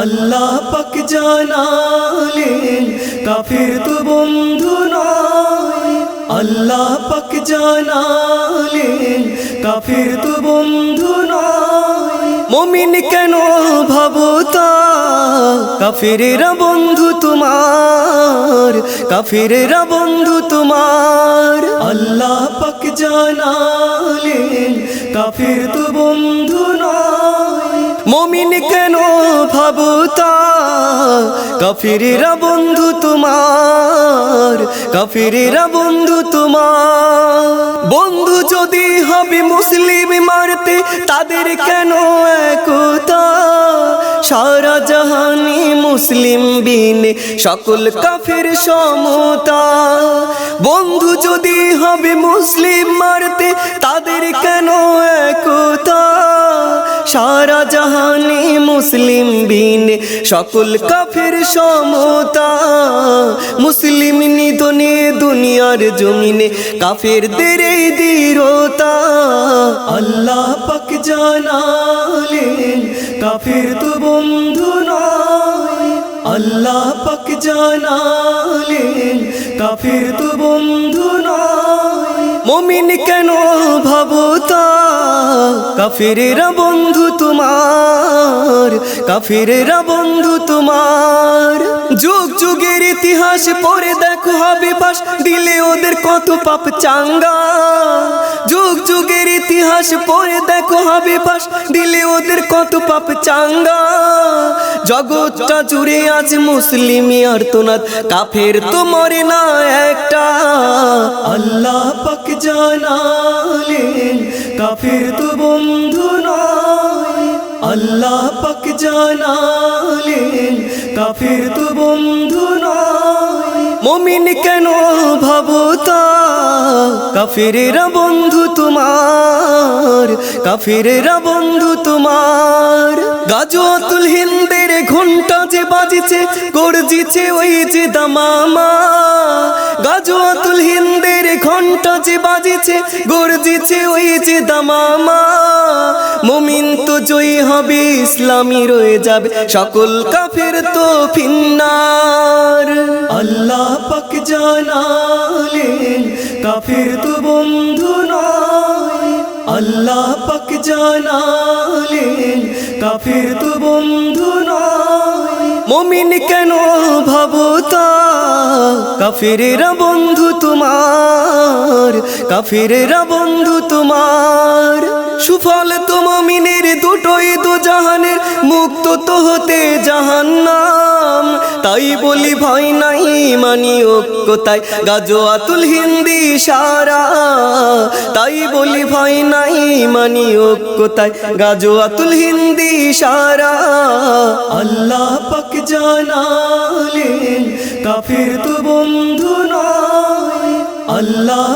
আল্লাহ পাক জানালেন কাফির তো বন্ধু নয়। আল্লাহ পাক জানালেন কাফির তো বন্ধু নয়। মুমিন কেন ভাবো তা, কাফিরেরা বন্ধু তোমার, কাফিরেরা বন্ধু তোমার। আল্লাহ পাক জানালেন কাফির তো বন্ধু নয়। মুমিন কেন ভাবো তা, কাফিরেরা বন্ধু তোমার, কাফিরেরা বন্ধু তোমার। বন্ধু যদি হবে মুসলিম মারতে তাদের কেন একতা, সারা জাহানি মুসলিম বিনে সকল কাফির সমতা। বন্ধু যদি হবে মুসলিম মারতে তাদের কেন একতা, সারা জাহানি মুসলিম বিনে সকল কাফির সমতা। মুসলিম নিধনে দুনিয়ার জমিনে কাফিরদের এই দৃঢ়তা। আল্লাহ পাক জানালেন কাফির তো বন্ধু নয়। আল্লাহ পাক জানালেন কাফির তো বন্ধু নয়। মুমিন কেন ভাবো তা, কাফিরেরা বন্ধু তোমার, কাফিরেরা বন্ধু তোমার। যুগ যুগের ইতিহাস পড়ে দেখো হবে ফাঁস, দিলে ওদের কত পাপ চাঙ্গা। যুগ যুগের ইতিহাস পড়ে দেখো হবে ফাঁস, দিলে ওদের কত পাপ চাঙ্গা। জগৎটা জুড়ে আছে মুসলিমি আর্তনাদ, কাফের তো মরে না একটা। আল্লাহ পাক জানালেন কাফির তো বন্ধু নয়। আল্লাহ পাক জানালেন কাফির তো বন্ধু নয়। মুমিন কেন ভাবো তা, কাফিরেরা বন্ধু তোমার, কাফিরেরা বন্ধু তোমার। গাজওয়াতুল হিন্দের ঘন্টা যে বাজিছে গর্জিছে ওই যে দামামা। গাজওয়াতুল হিন্দের ঘন্টা যে বাজিছে গর্জিছে ওই যে দামামা। মুমিন তো জয়ী হবে, ইসলামী রয়ে যাবে, সকল কাফের তো ফিন্নার। আল্লাহ পাক জানালেন কাফির তো বন্ধু নয়। আল্লাহ পাক জানালেন কাফির তো বন্ধু নয়। মুমিন কেন ভাবো তা, কাফিরেরা বন্ধু তোমার, কাফিরেরা বন্ধু তোমার। সুফল তো মুমিনের দুটোই দু জাহানের, মুক্ত তো হতে জাহান্নাম। তাই বলি ভয় নাই মানি ঐক্যতায় গাজওয়াতুল হিন্দি সারা। তাই বলি ভয় নাই মানি ঐক্যতায় গাজওয়াতুল হিন্দি সারা। আল্লাহ পাক জানালেন কাফির তো বন্ধু নয়। আল্লাহ